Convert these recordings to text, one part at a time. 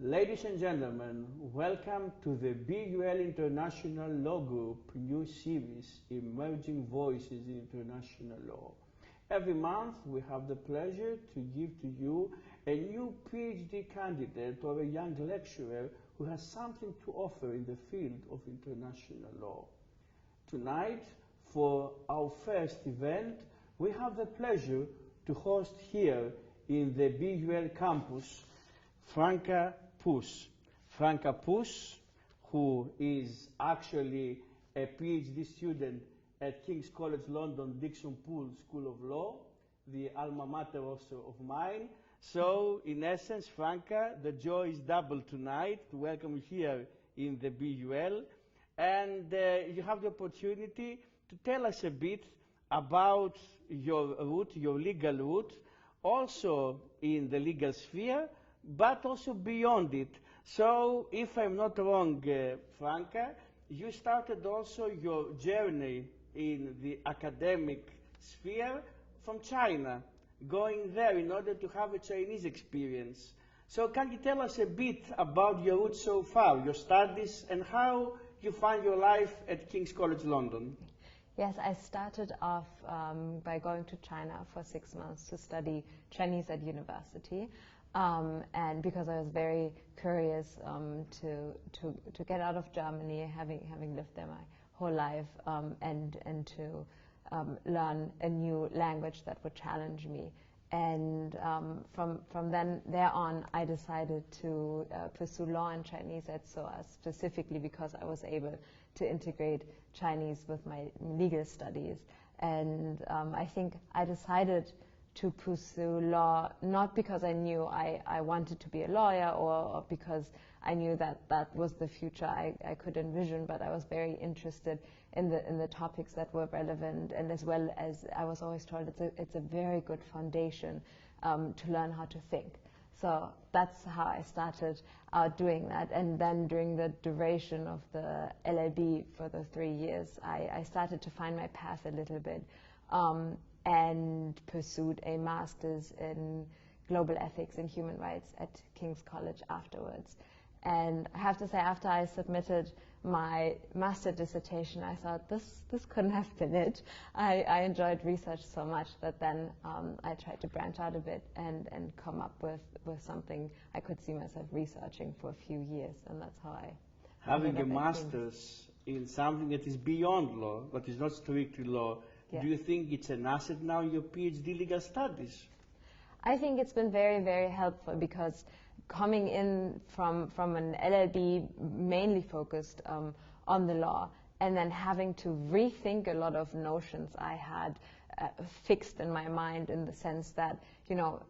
Ladies and gentlemen, welcome to the BUL International Law Group new series, Emerging Voices in International Law. Every month we have the pleasure to give to you a new PhD candidate or a young lecturer who has something to offer in the field of international law. Tonight, for our first event, we have the pleasure to host here in the BUL campus Franka Pues. Franka Pues, who is actually a PhD student at King's College London, Dickson Pool School of Law, the alma mater also of mine. So, in essence, Franka, the joy is double tonight to welcome you here in the BUL. And you have the opportunity to tell us a bit about your route, your legal route, also in the legal sphere, but also beyond it. So, if I'm not wrong, Franka, you started also your journey in the academic sphere from China, going there in order to have a Chinese experience. So can you tell us a bit about your route so far, your studies, and how you find your life at King's College London? Yes, I started off by going to China for 6 months to study Chinese at university. And because I was very curious to get out of Germany, having lived there my whole life, and to learn a new language that would challenge me. And from there on, I decided to pursue law and Chinese at SOAS, specifically because I was able to integrate Chinese with my legal studies. And I think I decided to pursue law not because I knew I wanted to be a lawyer or because I knew that that was the future I could envision, but I was very interested in the topics that were relevant, and as well as I was always told it's a very good foundation to learn how to think. So that's how I started out doing that, and then during the duration of the LLB for the 3 years, I started to find my path a little bit. And pursued a master's in global ethics and human rights at King's College afterwards. And I have to say, after I submitted my master dissertation, I thought this couldn't have been it. I enjoyed research so much that then I tried to branch out a bit and come up with something I could see myself researching for a few years, and that's how I having a master's in something that is beyond law, but is not strictly law. Yeah. Do you think it's an asset now in your PhD legal studies? I think it's been very, very helpful because coming in from an LLB mainly focused on the law, and then having to rethink a lot of notions I had fixed in my mind, in the sense that,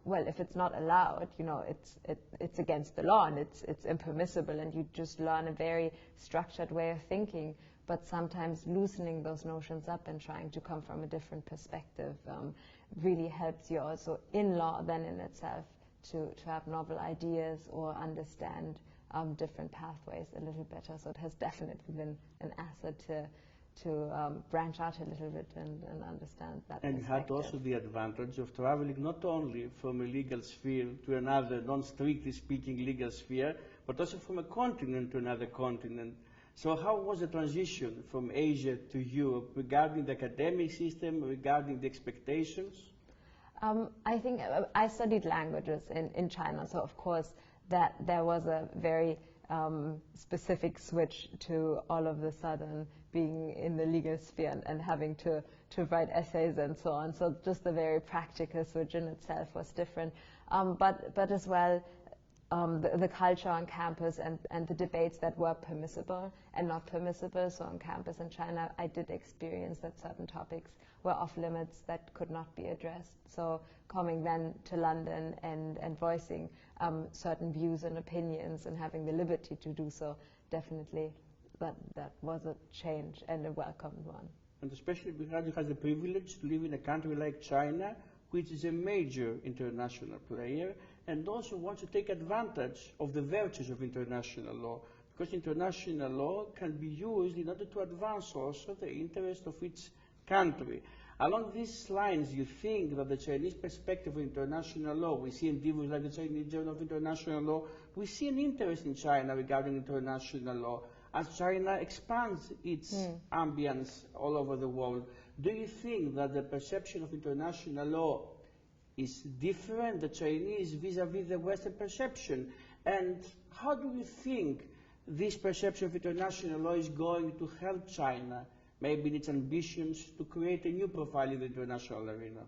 well, if it's not allowed, it's against the law and it's impermissible, and you just learn a very structured way of thinking. But sometimes loosening those notions up and trying to come from a different perspective really helps you also in law then in itself to have novel ideas or understand different pathways a little better. So it has definitely been an asset to branch out a little bit and understand that. And you had also the advantage of traveling not only from a legal sphere to another, non-strictly speaking legal sphere, but also from a continent to another continent. So how was the transition from Asia to Europe regarding the academic system, regarding the expectations? I think I studied languages in China, so of course that there was a very specific switch to all of the sudden being in the legal sphere and having to write essays and so on. So just the very practical switch in itself was different. But as well, the culture on campus and the debates that were permissible and not permissible. So on campus in China, I did experience that certain topics were off limits that could not be addressed. So coming then to London and voicing certain views and opinions and having the liberty to do so, definitely that was a change and a welcomed one. And especially because you have the privilege to live in a country like China, which is a major international player, and also wants to take advantage of the virtues of international law, because international law can be used in order to advance also the interest of its country. Along these lines, you think that the Chinese perspective of international law, we see endeavors like the Chinese Journal of International Law, we see an interest in China regarding international law as China expands its ambience all over the world. Do you think that the perception of international law is different, the Chinese vis-à-vis the Western perception? And how do you think this perception of international law is going to help China, maybe in its ambitions to create a new profile in the international arena?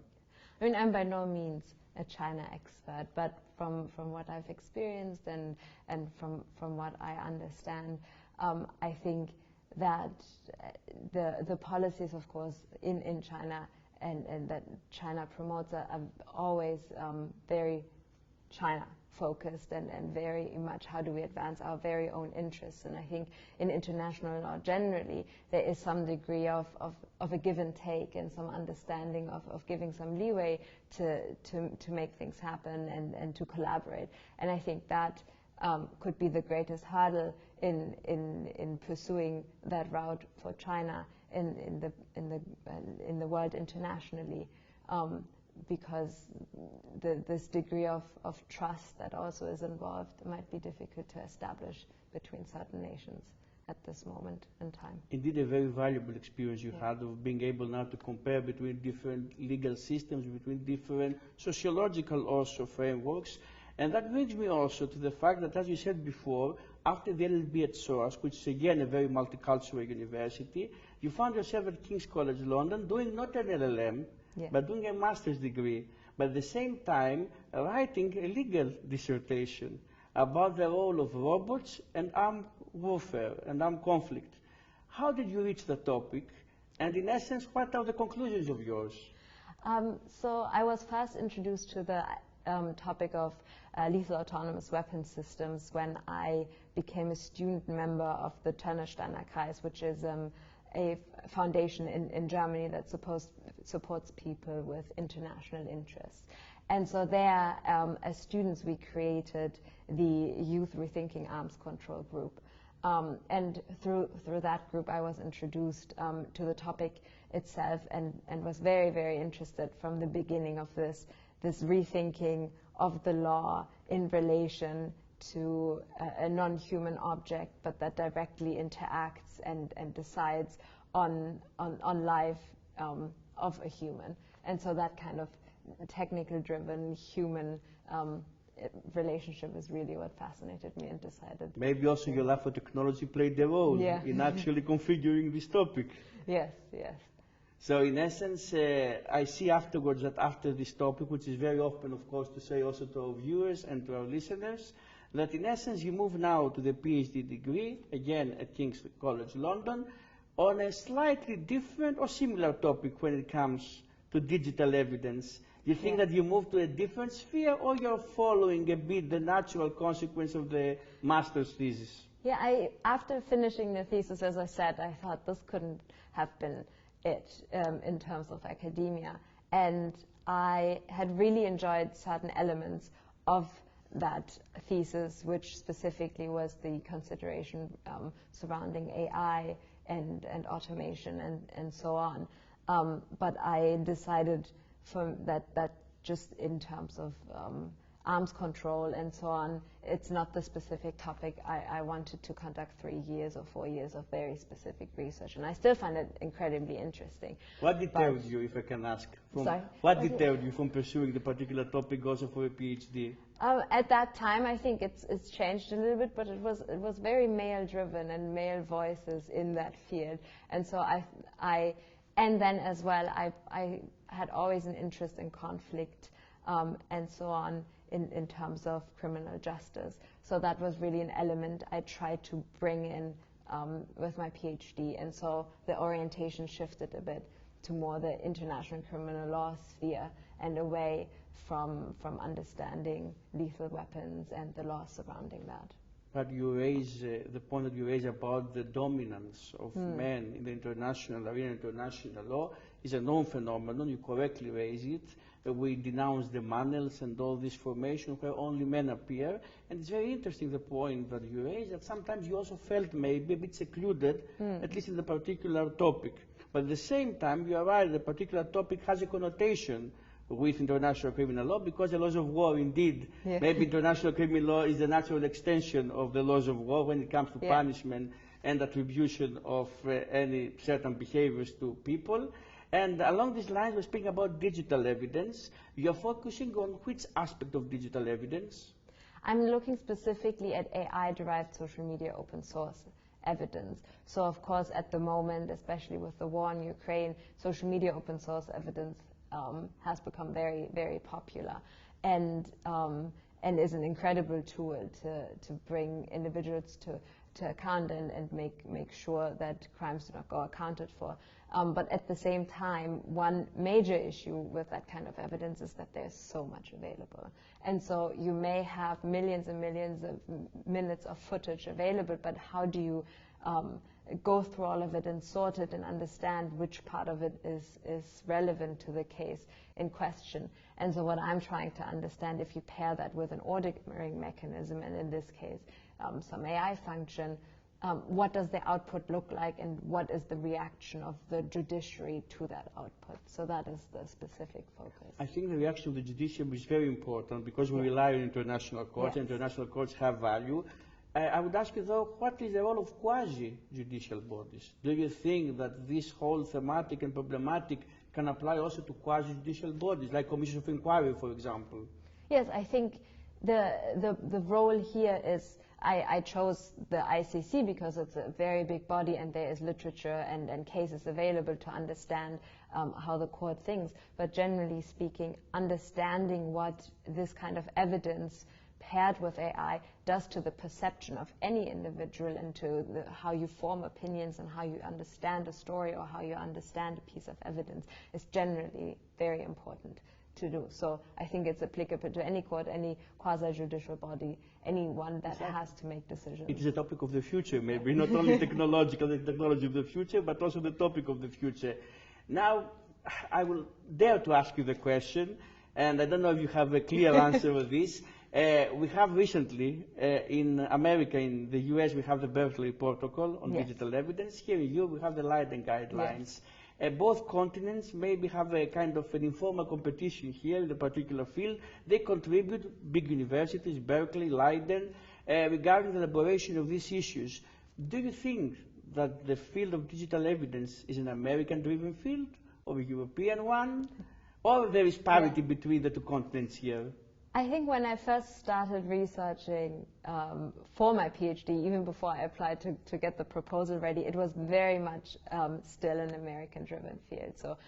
I mean, I'm by no means a China expert, but from what I've experienced and from what I understand, I think that the policies, of course, in China and that China promotes are always very China-focused and very much how do we advance our very own interests. And I think in international law generally there is some degree of a give and take and some understanding of giving some leeway to make things happen and to collaborate. And I think that could be the greatest hurdle in pursuing that route for China in the world internationally. Because this degree of trust that also is involved might be difficult to establish between certain nations at this moment in time. Indeed, a very valuable experience you had of being able now to compare between different legal systems, between different sociological also frameworks. And that brings me also to the fact that, as you said before, after the LLB at SOAS, which is again a very multicultural university, you found yourself at King's College London doing not an LLM, but doing a master's degree, but at the same time writing a legal dissertation about the role of robots and armed warfare and armed conflict. How did you reach the topic? And in essence, what are the conclusions of yours? So I was first introduced to the topic of lethal autonomous weapon systems when I became a student member of the Turnersteiner Kreis, which is a foundation in Germany that supports people with international interests. And so there, as students, we created the Youth Rethinking Arms Control Group. And through that group, I was introduced to the topic itself and was very, very interested from the beginning of this rethinking of the law in relation to a non-human object, but that directly interacts and decides on life of a human. And so that kind of technical-driven human relationship is really what fascinated me and decided. Maybe also your love for technology played a role in actually configuring this topic. Yes, yes. So in essence, I see afterwards that after this topic, which is very often, of course, to say also to our viewers and to our listeners, that in essence you move now to the PhD degree, again at King's College London, on a slightly different or similar topic when it comes to digital evidence. You think that you move to a different sphere, or you're following a bit the natural consequence of the master's thesis? Yeah, after finishing the thesis, as I said, I thought this couldn't have been it in terms of academia. And I had really enjoyed certain elements of that thesis, which specifically was the consideration surrounding AI and automation and so on. But I decided that just in terms of arms control and so on, it's not the specific topic. I wanted to conduct 3 years or 4 years of very specific research, and I still find it incredibly interesting. What deterred you, if I can ask? What deterred you from pursuing the particular topic also for a PhD? At that time, I think it's changed a little bit, but it was very male-driven and male voices in that field, and so and then as well, I had always an interest in conflict and so on in terms of criminal justice. So that was really an element I tried to bring in with my PhD, and so the orientation shifted a bit to more the international criminal law sphere and away from understanding lethal weapons and the law surrounding that. But you raise the point that you raise about the dominance of men in the international arena, international law, is a known phenomenon. You correctly raise it. We denounce the manels and all this formation where only men appear. And it's very interesting, the point that you raise, that sometimes you also felt maybe a bit secluded, at least in the particular topic. But at the same time, you are right, the particular topic has a connotation with international criminal law because the laws of war, indeed, maybe international criminal law is the natural extension of the laws of war when it comes to punishment and attribution of any certain behaviors to people. And along these lines, we're speaking about digital evidence. You're focusing on which aspect of digital evidence? I'm looking specifically at AI-derived social media open source evidence. So, of course, at the moment, especially with the war in Ukraine, social media open source evidence has become very, very popular, and is an incredible tool to bring individuals to account and make sure that crimes do not go accounted for. But at the same time, one major issue with that kind of evidence is that there's so much available. And so you may have millions and millions of minutes of footage available, but how do you go through all of it and sort it and understand which part of it is relevant to the case in question? And so what I'm trying to understand, if you pair that with an ordering mechanism, and in this case, some AI function, what does the output look like, and what is the reaction of the judiciary to that output? So that is the specific focus. I think the reaction of the judiciary is very important because we rely on international courts. International courts have value. I would ask you, though, what is the role of quasi-judicial bodies? Do you think that this whole thematic and problematic can apply also to quasi-judicial bodies, like commissions of inquiry, for example? Yes, I think the role here is, I chose the ICC because it's a very big body and there is literature and cases available to understand how the court thinks. But generally speaking, understanding what this kind of evidence paired with AI does to the perception of any individual and to how you form opinions and how you understand a story or how you understand a piece of evidence is generally very important to do. So I think it's applicable to any court, any quasi-judicial body, anyone that has to make decisions. It is a topic of the future, maybe, not only technological, the technology of the future, but also the topic of the future. Now, I will dare to ask you the question, and I don't know if you have a clear answer for this. We have recently, in America, in the US, we have the Berkeley Protocol on digital evidence. Here in Europe, we have the Leiden Guidelines. Both continents maybe have a kind of an informal competition here in the particular field. They contribute, big universities, Berkeley, Leiden, regarding the elaboration of these issues. Do you think that the field of digital evidence is an American-driven field or a European one? Or there is parity between the two continents here? I think when I first started researching for my PhD, even before I applied to get the proposal ready, it was very much still an American-driven field. So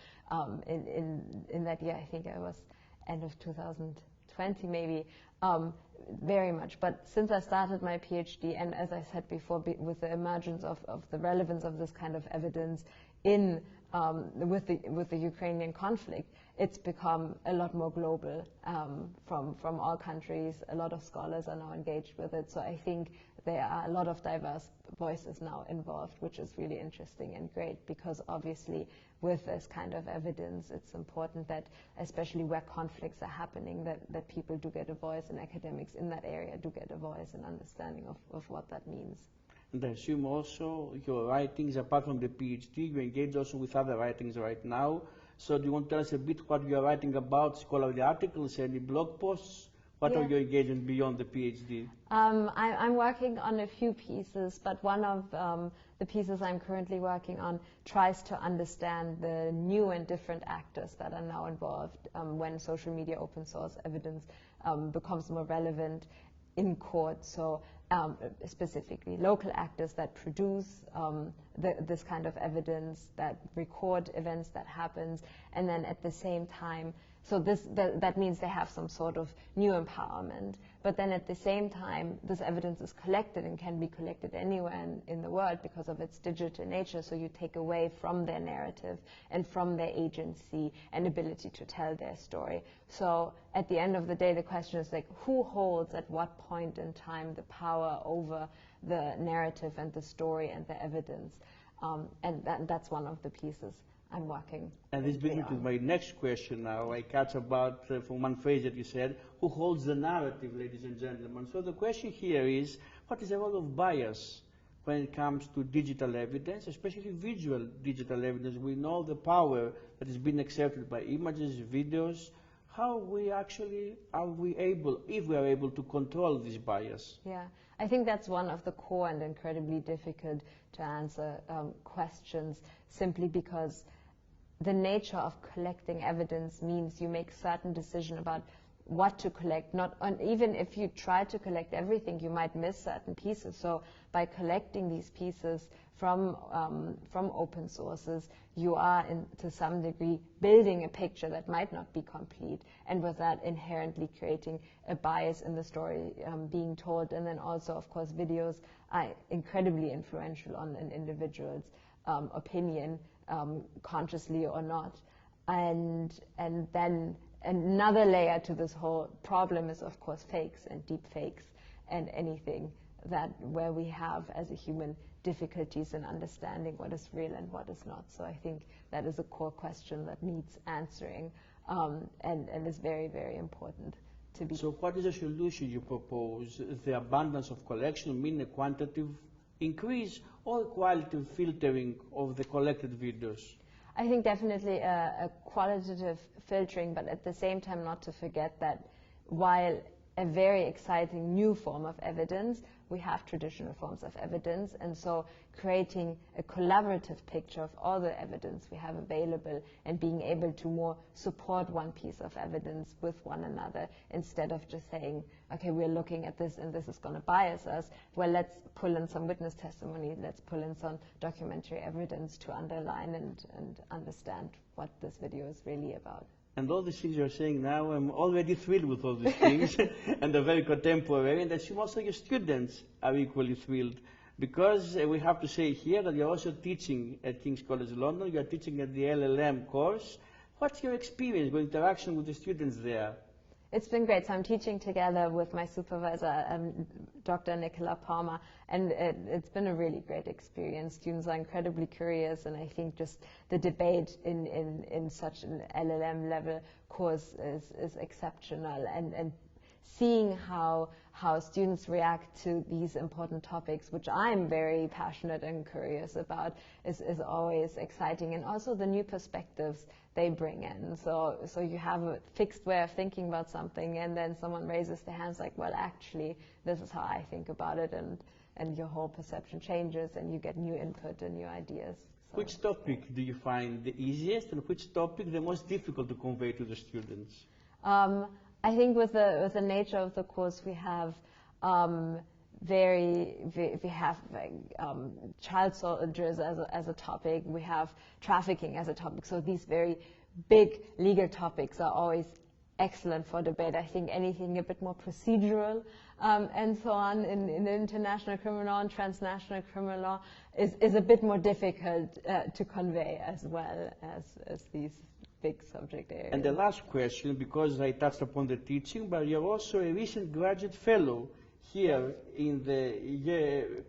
in that year, I think it was end of 2020 maybe, very much. But since I started my PhD, and as I said before, with the emergence of the relevance of this kind of evidence in with the Ukrainian conflict, it's become a lot more global from all countries. A lot of scholars are now engaged with it. So I think there are a lot of diverse voices now involved, which is really interesting and great, because obviously with this kind of evidence, it's important that, especially where conflicts are happening, that people do get a voice, and academics in that area do get a voice and understanding of what that means. And I assume also your writings, apart from the PhD, you engage also with other writings right now. So do you want to tell us a bit what you are writing about, scholarly articles, any blog posts? What are your engagement beyond the PhD? I'm working on a few pieces, but one of the pieces I'm currently working on tries to understand the new and different actors that are now involved when social media open source evidence becomes more relevant in court. So specifically local actors that produce this kind of evidence, that record events that happens, and then at the same time, so that means they have some sort of new empowerment. But then at the same time, this evidence is collected and can be collected anywhere in the world because of its digital nature. So you take away from their narrative and from their agency and ability to tell their story. So at the end of the day, the question is like, who holds at what point in time the power over the narrative and the story and the evidence? And that's one of the pieces I'm working. And this brings me to my next question now. I catch about from one phrase that you said, who holds the narrative, ladies and gentlemen? So the question here is, what is the role of bias when it comes to digital evidence, especially visual digital evidence. We know the power that is being exerted by images, videos. How we actually are we able, if we are able to control this bias? Yeah, I think that's one of the core and incredibly difficult to answer questions, simply because the nature of collecting evidence means you make certain decisions about what to collect. Even if you try to collect everything, you might miss certain pieces. So by collecting these pieces from open sources, you are, to some degree, building a picture that might not be complete, and with that inherently creating a bias in the story being told. And then also, of course, videos are incredibly influential on an individual's opinion, consciously or not. And then another layer to this whole problem is, of course, fakes and deep fakes and anything where we have, as a human, difficulties in understanding what is real and what is not. So I think that is a core question that needs answering, and is very, very important to be. So what is the solution you propose? The abundance of collection mean a quantitative increase or qualitative filtering of the collected videos? I think definitely a qualitative filtering, but at the same time not to forget that while a very exciting new form of evidence, we have traditional forms of evidence, and so creating a collaborative picture of all the evidence we have available and being able to more support one piece of evidence with one another, instead of just saying, okay, we're looking at this and this is going to bias us. Well, let's pull in some witness testimony, let's pull in some documentary evidence to underline and understand what this video is really about. And all the things you're saying now, I'm already thrilled with all these things, and they're very contemporary, and I assume also your students are equally thrilled, because we have to say here that you're also teaching at King's College London, you're teaching at the LLM course. What's your experience, your interaction with the students there? It's been great. So I'm teaching together with my supervisor, Dr. Nicola Palmer, and it's been a really great experience. Students are incredibly curious, and I think just the debate in such an LLM level course is exceptional, and seeing how students react to these important topics, which I'm very passionate and curious about, is always exciting, and also the new perspectives they bring in. So you have a fixed way of thinking about something, and then someone raises their hands like, well, actually, this is how I think about it, and your whole perception changes, and you get new input and new ideas. So. Which topic do you find the easiest, and which topic the most difficult to convey to the students? I think with the nature of the course, we have child soldiers as a topic. We have trafficking as a topic. So these very big legal topics are always excellent for debate. I think anything a bit more procedural and so on in international criminal law and transnational criminal law is a bit more difficult to convey, as well as these big subject areas. And the last question, because I touched upon the teaching, but you're also a recent graduate fellow here in the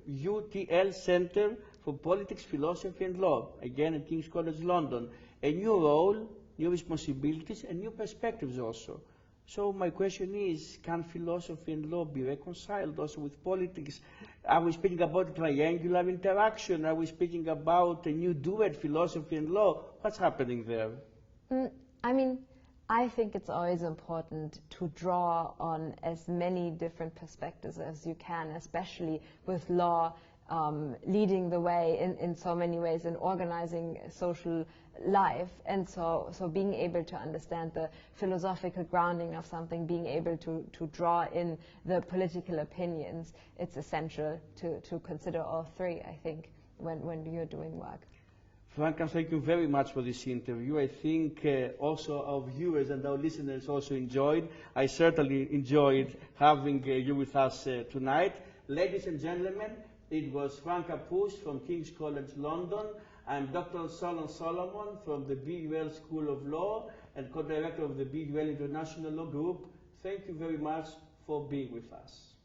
UTL Center for Politics, Philosophy and Law, again at King's College London. A new role, new responsibilities, and new perspectives also. So my question is, can philosophy and law be reconciled also with politics? Are we speaking about triangular interaction? Are we speaking about a new duet, philosophy and law? What's happening there? I mean, I think it's always important to draw on as many different perspectives as you can, especially with law leading the way in so many ways in organizing social life. And so being able to understand the philosophical grounding of something, being able to draw in the political opinions, it's essential to consider all three, I think, when you're doing work. Franka, thank you very much for this interview. I think also our viewers and our listeners also enjoyed. I certainly enjoyed having you with us tonight. Ladies and gentlemen, it was Franka Pues from King's College London. I'm Dr. Solon Solomon from the BUL School of Law and co-director of the BUL International Law Group. Thank you very much for being with us.